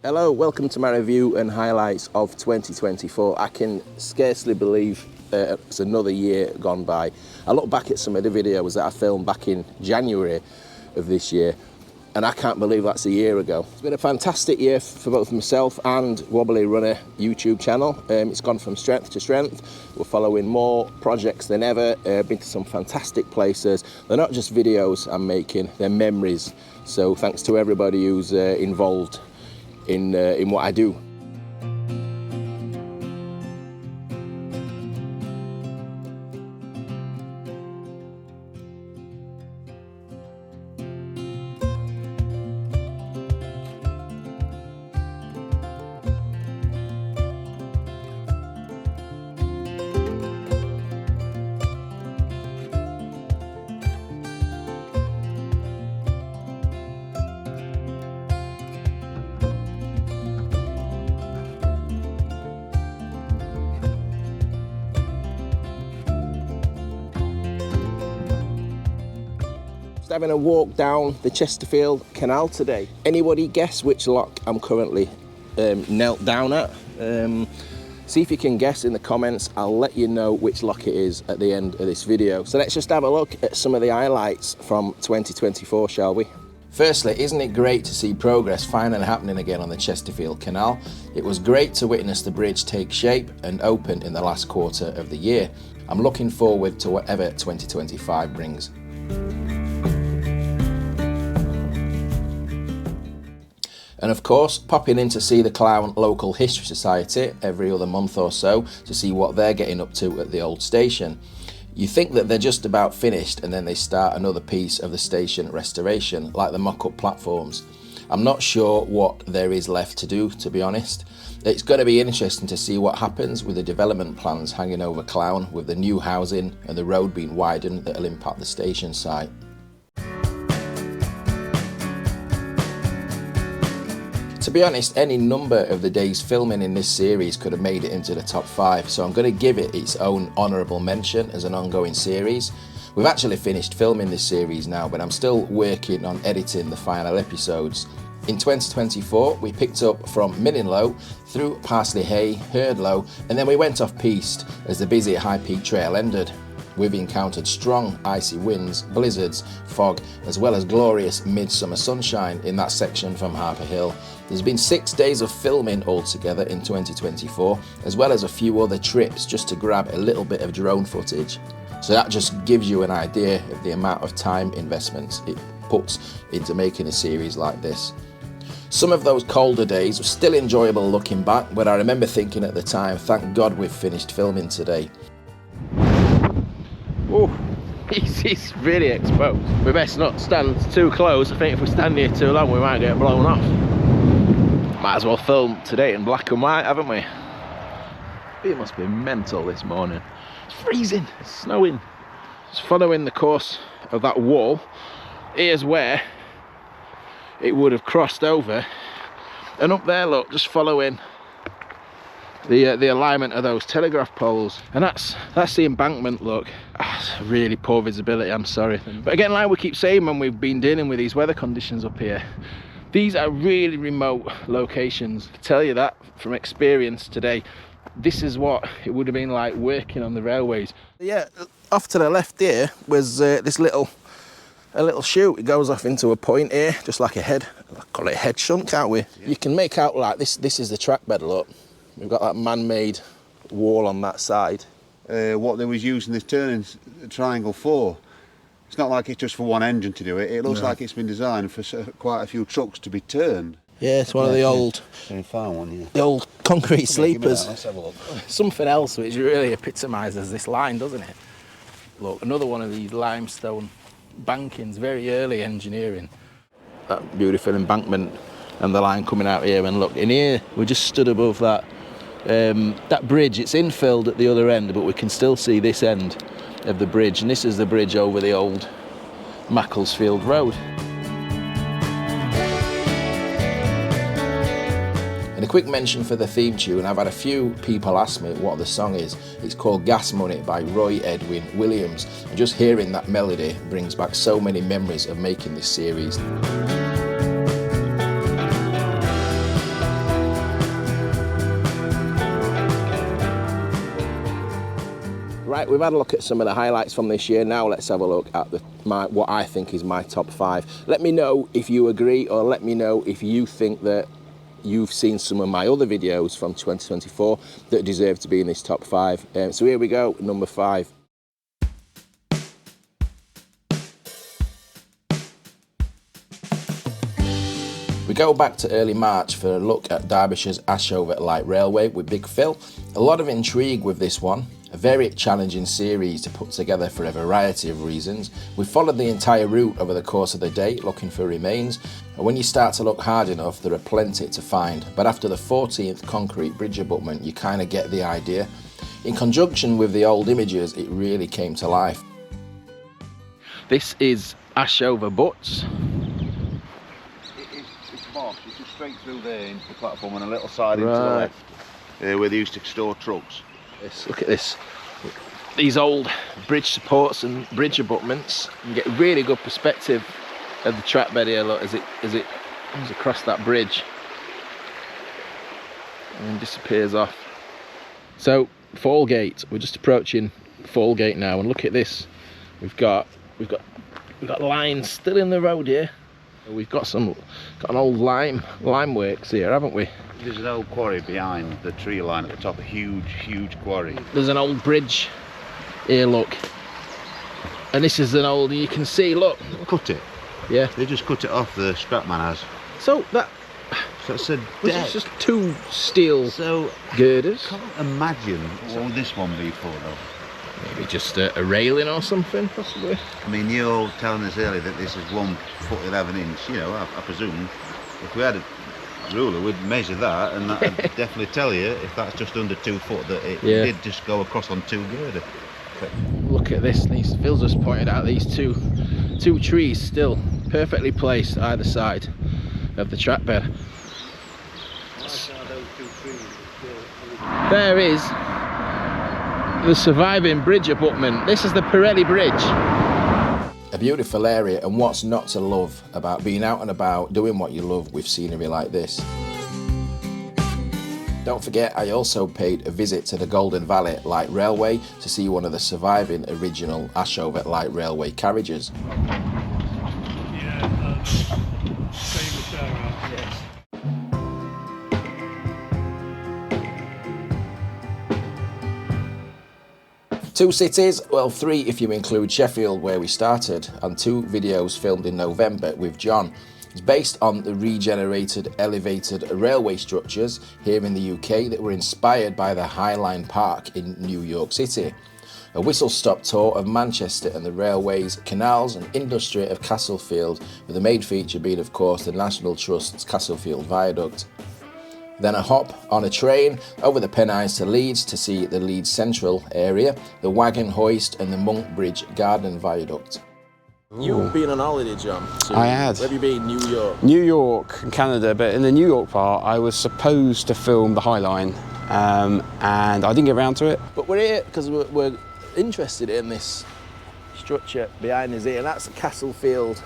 Hello, welcome to my review and highlights of 2024. I can scarcely believe it's another year gone by. I look back at some of the videos that I filmed back in January of this year, and I can't believe that's a year ago. It's been a fantastic year for both myself and Wobbly Runner YouTube channel. It's gone from strength to strength. We're following more projects than ever, been to some fantastic places. They're not just videos I'm making, they're memories. So thanks to everybody who's involved in what I do. Just having a walk down the Chesterfield Canal today. Anybody guess which lock I'm currently knelt down at? See if you can guess in the comments. I'll let you know which lock it is at the end of this video. So let's just have a look at some of the highlights from 2024, shall we? Firstly, isn't it great to see progress finally happening again on the Chesterfield Canal? It was great to witness the bridge take shape and open in the last quarter of the year. I'm looking forward to whatever 2025 brings. And of course, popping in to see the Clowne Local History Society every other month or so to see what they're getting up to at the old station. You think that they're just about finished and then they start another piece of the station restoration, like the mock-up platforms. I'm not sure what there is left to do, to be honest. It's going to be interesting to see what happens with the development plans hanging over Clowne, with the new housing and the road being widened that'll impact the station site. To be honest, any number of the days filming in this series could have made it into the top 5, so I'm going to give it its own honourable mention as an ongoing series. We've actually finished filming this series now, but I'm still working on editing the final episodes. In 2024, we picked up from Millinlow through Parsley Hay, Herdlow, and then we went off piste as the busy High Peak Trail ended. We've encountered strong icy winds, blizzards, fog, as well as glorious midsummer sunshine in that section from Harper Hill. There's been 6 days of filming altogether in 2024, as well as a few other trips just to grab a little bit of drone footage. So that just gives you an idea of the amount of time investments it puts into making a series like this. Some of those colder days were still enjoyable looking back, but I remember thinking at the time, thank God we've finished filming today. Oh, he's really exposed. We best not stand too close. I think if we stand here too long we might get blown off. Might as well film today in black and white, haven't we? It must be mental this morning. It's freezing, it's snowing. Just following the course of that wall. Here's where it would have crossed over. And up there, look, just following the alignment of those telegraph poles, and that's the embankment. Look, really poor visibility, I'm sorry, but again, like we keep saying when we've been dealing with these weather conditions up here, these are really remote locations. I tell you that from experience today. This is what it would have been like working on the railways. Yeah, off to the left here was this little chute. It goes off into a point here, just like a head, I call it a head shunt, can't we? Yeah. You can make out like this is the track bed, look. We've got that man-made wall on that side. What they was using this turning triangle for, it's not like it's just for one engine to do it. It looks like it's been designed for quite a few trucks to be turned. Yeah, it's one of the old, the old concrete sleepers. Let's have a look. Something else which really epitomises this line, doesn't it? Look, another one of these limestone bankings, very early engineering. That beautiful embankment and the line coming out here, and look, in here we're just stood above that bridge. It's infilled at the other end, but we can still see this end of the bridge, and this is the bridge over the old Macclesfield Road. And a quick mention for the theme tune. I've had a few people ask me what the song is. It's called Gas Money by Roy Edwin Williams, and just hearing that melody brings back so many memories of making this series. Right, we've had a look at some of the highlights from this year. Now let's have a look at what I think is my top 5. Let me know if you agree, or let me know if you think that you've seen some of my other videos from 2024 that deserve to be in this top 5. So here we go, number 5. We go back to early March for a look at Derbyshire's Ashover Light Railway with Big Phil. A lot of intrigue with this one, a very challenging series to put together for a variety of reasons. We followed the entire route over the course of the day looking for remains, and when you start to look hard enough there are plenty to find, but after the 14th concrete bridge abutment you kind of get the idea. In conjunction with the old images it really came to life. This is Ashover Butts. It's just straight through there into the platform and a little side into the left, where they used to store trucks. Look at this. These old bridge supports and bridge abutments. You get a really good perspective of the track bed here. Look, as it comes across that bridge and disappears off. So Fallgate, we're just approaching Fallgate now, and look at this. We've got lines still in the road here. We've got an old lime works here, haven't we? There's an old quarry behind the tree line at the top, a huge quarry. There's an old bridge here, look. And this is an old, you can see, look. Cut it. Yeah. They just cut it off, the scrapman has. So it's a was it just 2 steel girders? I can't imagine what would this one be for though. Maybe just a railing or something, possibly. I mean, you were telling us earlier that this is 1 foot 11 inch. You know, I presume if we had a ruler, we'd measure that, and that would definitely tell you if that's just under 2 foot that it did just go across on 2 girder. Look at this. Phil's just pointed out these two trees still perfectly placed either side of the track bed. There is the surviving bridge abutment. This is the Pirelli Bridge. A beautiful area, and what's not to love about being out and about doing what you love with scenery like this. Don't forget, I also paid a visit to the Golden Valley Light Railway to see one of the surviving original Ashover Light Railway carriages. Two cities, well 3 if you include Sheffield where we started, and 2 videos filmed in November with John. It's based on the regenerated elevated railway structures here in the UK that were inspired by the High Line Park in New York City. A whistle-stop tour of Manchester and the railways, canals and industry of Castlefield, with the main feature being of course the National Trust's Castlefield Viaduct. Then a hop on a train over the Pennines to Leeds to see the Leeds Central area, the Wagon Hoist and the Monk Bridge Garden Viaduct. You've been on holiday, John. I had. Where have you been? New York? New York and Canada, but in the New York part I was supposed to film the High Line and I didn't get around to it. But we're here because we're interested in this structure behind us here, and that's the Castlefield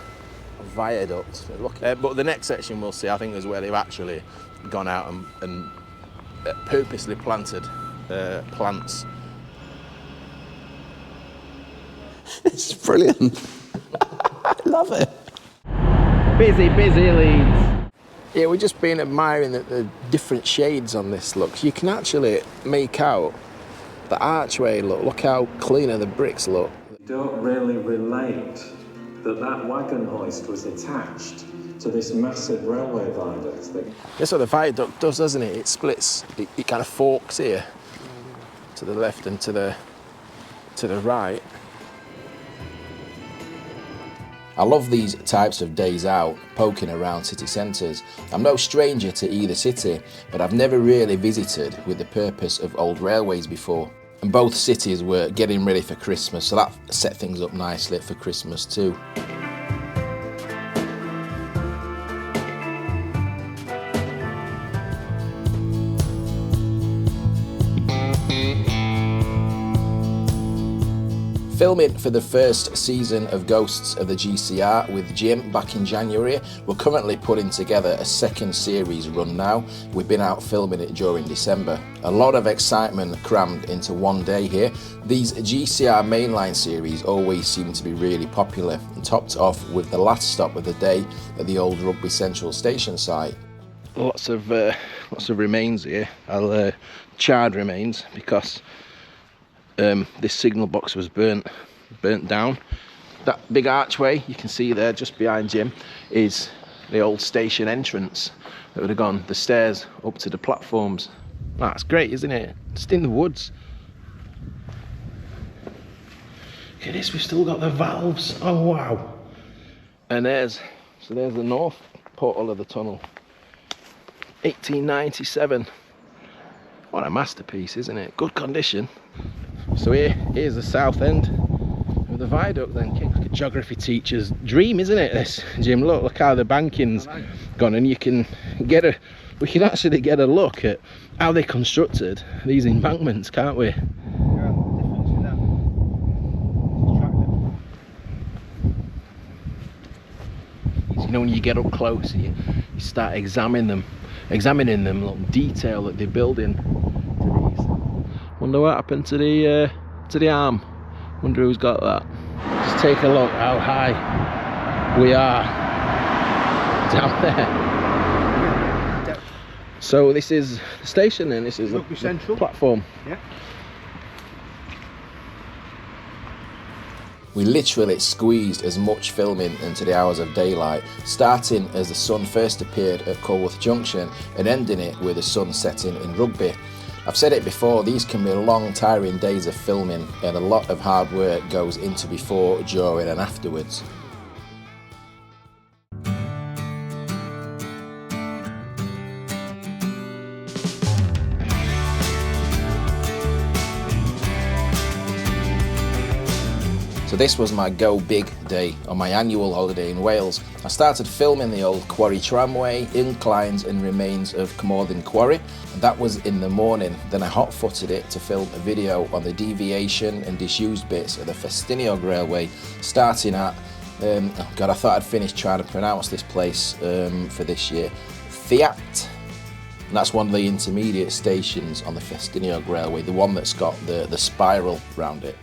Viaduct. But the next section we'll see, I think, is where they've actually gone out and purposely planted plants. It's brilliant. I love it. Busy Leeds. Yeah, we've just been admiring the different shades on this look. So you can actually make out the archway look how cleaner the bricks look. Don't really relate that wagon hoist was attached to this massive railway viaduct. That's what the viaduct does, doesn't it? It splits, it kind of forks here to the left and to the right. I love these types of days out, poking around city centres. I'm no stranger to either city, but I've never really visited with the purpose of old railways before. And both cities were getting ready for Christmas, so that set things up nicely for Christmas too. Filming for the first season of Ghosts of the GCR with Jim back in January. We're currently putting together a second series run now. We've been out filming it during December. A lot of excitement crammed into one day here. These GCR mainline series always seem to be really popular, and topped off with the last stop of the day at the old Rugby Central Station site. Lots of remains here. Charred remains, because this signal box was burnt down. That big archway you can see there just behind Jim is the old station entrance that would have gone the stairs up to the platforms. That's great, isn't it? Just in the woods. Look at this, we've still got the valves. Oh wow. And there's the north portal of the tunnel. 1897. What a masterpiece, isn't it? Good condition. So here's the south end of the viaduct then. Like a geography teacher's dream, isn't it, this, Jim? Look how the banking's gone, and we can actually get a look at how they constructed these embankments, can't we? You know, when you get up close, you start examining them, little detail that they're building to these. Wonder what happened to the arm. Wonder who's got that. Just take a look how high we are down there. So this is the station, and this is the platform. Yeah. We literally squeezed as much filming into the hours of daylight, starting as the sun first appeared at Culworth Junction and ending it with the sun setting in Rugby. I've said it before, these can be long, tiring days of filming, and a lot of hard work goes into before, during and afterwards. So this was my go big day on my annual holiday in Wales. I started filming the old quarry tramway, inclines and remains of Carmarthen Quarry, and that was in the morning. Then I hot-footed it to film a video on the deviation and disused bits of the Festiniog Railway, starting at, oh God, I thought I'd finished trying to pronounce this place for this year, Fiat. And that's one of the intermediate stations on the Festiniog Railway, the one that's got the spiral round it.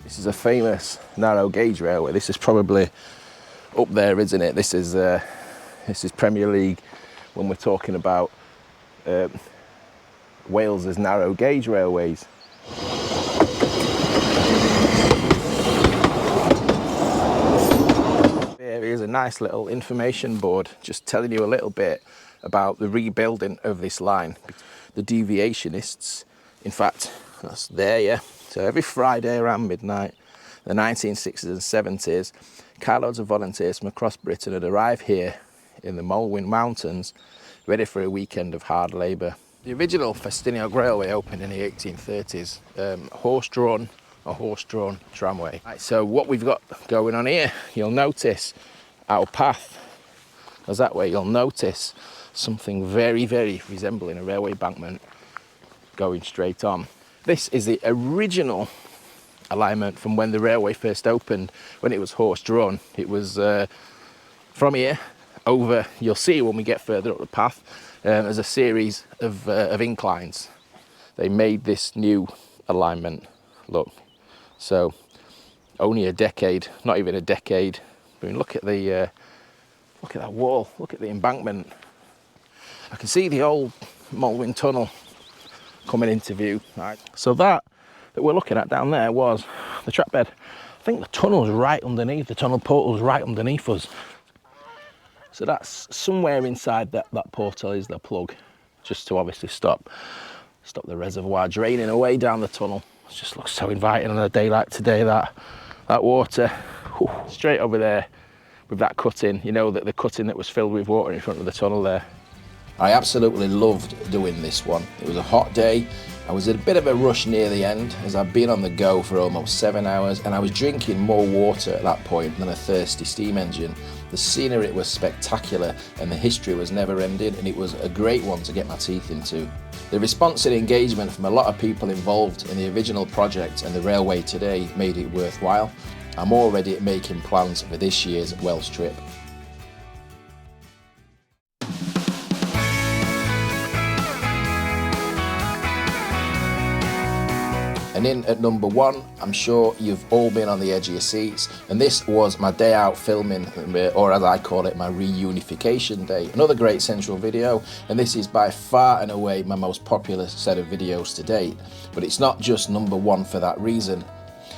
This is a famous narrow gauge railway. This is probably up there, isn't it? This is Premier League when we're talking about Wales's narrow gauge railways. Here's a nice little information board just telling you a little bit about the rebuilding of this line. The deviationists, in fact, that's there, yeah. So every Friday around midnight, the 1960s and 70s, carloads of volunteers from across Britain would arrive here in the Mulwyn Mountains, ready for a weekend of hard labour. The original Festiniog Railway opened in the 1830s, a horse-drawn tramway. Right, so what we've got going on here, you'll notice our path goes that way. You'll notice something very, very resembling a railway embankment going straight on. This is the original alignment from when the railway first opened, when it was horse-drawn. It was from here over, you'll see when we get further up the path, as a series of inclines. They made this new alignment, look. So only a decade, not even a decade. I mean, look at that wall, look at the embankment. I can see the old Mulwyn Tunnel coming into view. Right. So that we're looking at down there was the track bed. I think the tunnel's right underneath, the tunnel portal's right underneath us. So that's somewhere inside that portal is the plug, just to obviously stop the reservoir draining away down the tunnel. It just looks so inviting on a day like today, that water. Whew, straight over there with that cutting, you know, that the cutting that was filled with water in front of the tunnel there. I absolutely loved doing this one. It was a hot day. I was in a bit of a rush near the end, as I'd been on the go for almost 7 hours, and I was drinking more water at that point than a thirsty steam engine. The scenery was spectacular and the history was never ending, and it was a great one to get my teeth into. The response and engagement from a lot of people involved in the original project and the railway today made it worthwhile. I'm already making plans for this year's Welsh trip. And in at number 1, I'm sure you've all been on the edge of your seats, and this was my day out filming, or as I call it, my reunification day. Another Great Central video, and this is by far and away my most popular set of videos to date. But it's not just number 1 for that reason.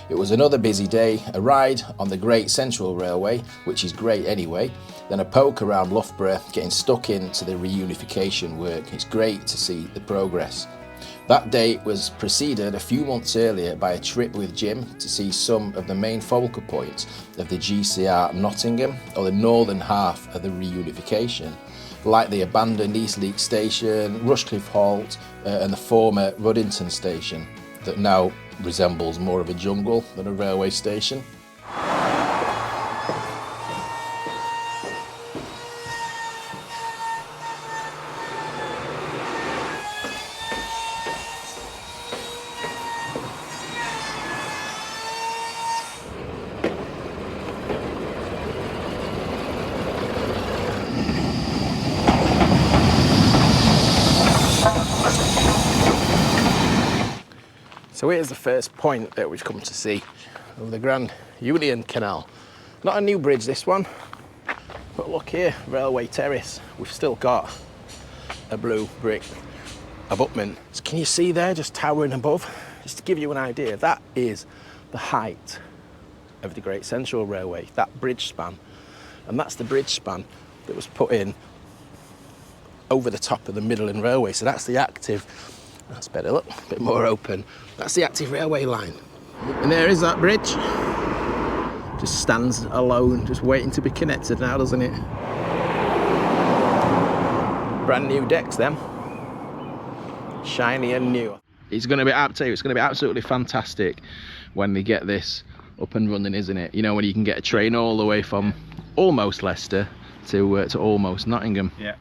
It was another busy day, a ride on the Great Central Railway, which is great anyway, then a poke around Loughborough, getting stuck into the reunification work. It's great to see the progress. That day was preceded a few months earlier by a trip with Jim to see some of the main focal points of the GCR Nottingham, or the northern half of the reunification, like the abandoned Eastleigh station, Rushcliffe Halt, and the former Ruddington station that now resembles more of a jungle than a railway station. So here's the first point that we've come to see of the Grand Union Canal. Not a new bridge, this one, but look here, Railway Terrace. We've still got a blue brick abutment. So can you see there, just towering above? Just to give you an idea, that is the height of the Great Central Railway, that bridge span. And that's the bridge span that was put in over the top of the Midland Railway. So that's the active, that's better, look, a bit more open. That's the active railway line. And there is that bridge. Just stands alone, just waiting to be connected now, doesn't it? Brand new decks, them. Shiny and new. It's going to be, I tell you, it's going to be absolutely fantastic when they get this up and running, isn't it? You know, when you can get a train all the way from almost Leicester to almost Nottingham. Yeah.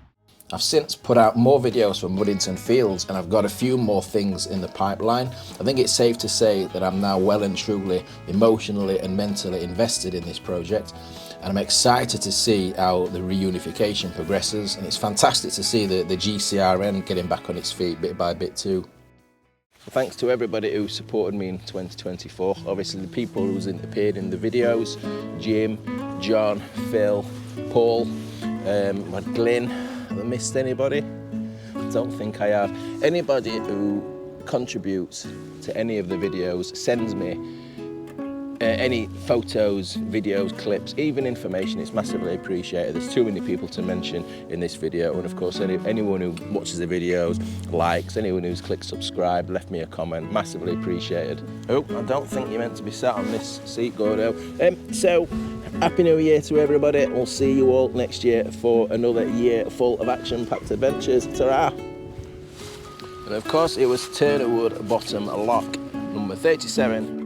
I've since put out more videos from Ruddington Fields, and I've got a few more things in the pipeline. I think it's safe to say that I'm now well and truly emotionally and mentally invested in this project, and I'm excited to see how the reunification progresses, and it's fantastic to see the GCRN getting back on its feet bit by bit too. Well, thanks to everybody who supported me in 2024. Obviously the people who appeared in the videos, Jim, John, Phil, Paul, Glyn. Have I missed anybody? I don't think I have. Anybody who contributes to any of the videos, sends me any photos, videos, clips, even information, it's massively appreciated. There's too many people to mention in this video, and of course anyone who watches the videos, likes, anyone who's clicked subscribe, left me a comment, massively appreciated. Oh, I don't think you're meant to be sat on this seat, Gordo. So, Happy New Year to everybody. We'll see you all next year for another year full of action-packed adventures. Ta-ra! And of course it was Turnerwood Bottom Lock, number 37.